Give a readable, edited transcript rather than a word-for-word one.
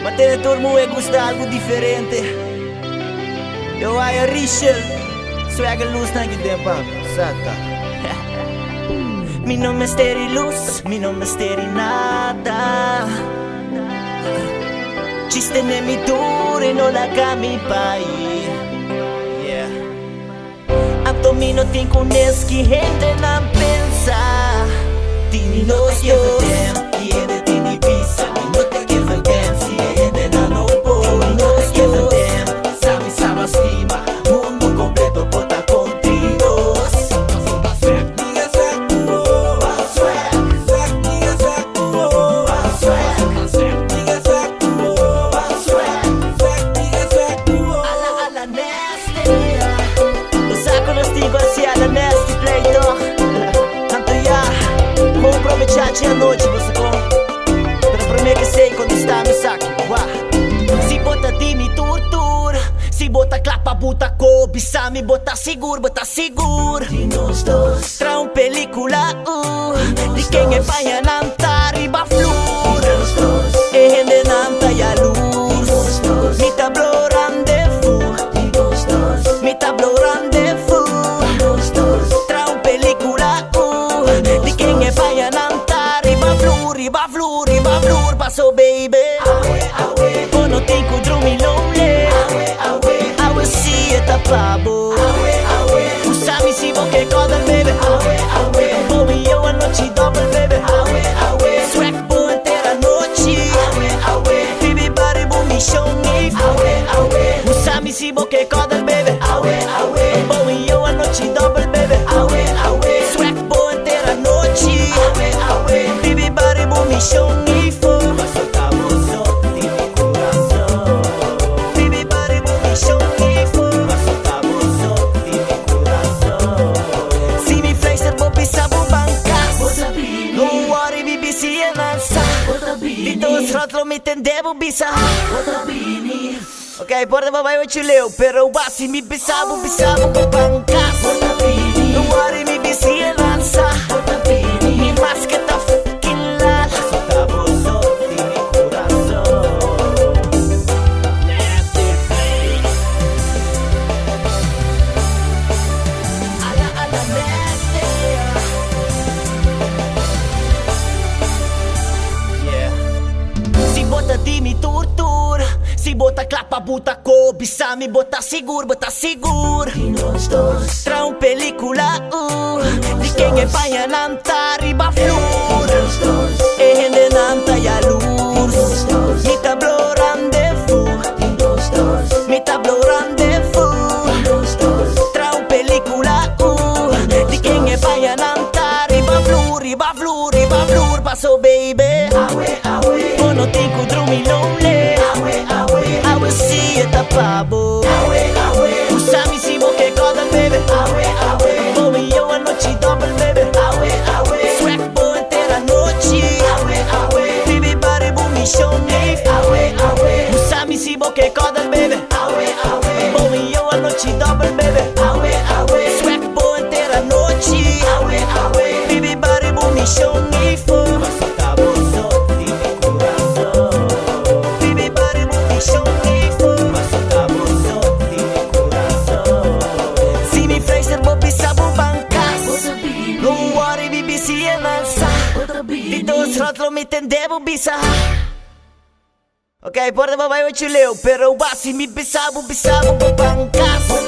Mas todo mundo gusta algo diferente. Eu a Richel, swag luz na tempo, sata. Mi no misteri luz, mi no misteri nada. Chiste ne mi dure no la kami pai. Yeah. Anto mi no tin kuneski gente na pensa. Tini no give a damn, yeah, tini pisa. Mi no te give a damn, si gente na no po. Tini no give a damn, sabe sama stima. Mundo completo bota contigo. A noite você com pra mim que sei quando está no saco. Se bota de me tortura, se bota clapa, bota cobiça, me bota seguro, bota seguro. De nós dois, tra película, de quem é pai a nantar e baflur. E rende nanta e a luz, me tá blorando fu, me tá blorando fu. Tra película, de quem é pai a nantar. Riba flur, paso baby. Oh, no tem que dormir lonely. Awe, si eta pabo. Usami si boke kodan baby. Boy, eu a noite double baby. Swag boa inteira noite. Baby body boom me show me. Usami si boke kodan baby. Boy, eu a noite double baby. Swag boa inteira noite. Baby body boom me show me. Rotlo me tendevo bisa. Ok, porta babai eu chileu, pero basi mi bisabo com pancas. No worry me bisi e lança. Mi maske tá fucking lá. Só tá bozo de mi coração. Ala nasty. Bota de me tortura, se bota clapa, bota cobiça, me bota seguro, bota seguro. E nós dois, tra película, de quem é pai a nantar e baflur. E rende nanta e a luz, me tá blorando fu, me tá blorando fu. Tra película, de quem é pai a nantar e baflur, passo baby. No tem que dormir lonely. Awe, si eta pabo. Usami si boke kodan baby. Boy, eu a noite double baby. Swag boa inteira noite. Baby body boom me show me. Usami si boke kodan baby. Boy, eu a noite double baby. Swag boa inteira noite. Baby body boom me show me. Rotlo me tendevo bisa. Ok, porta babai eu chileu, pero basi mi bisabo com pancas.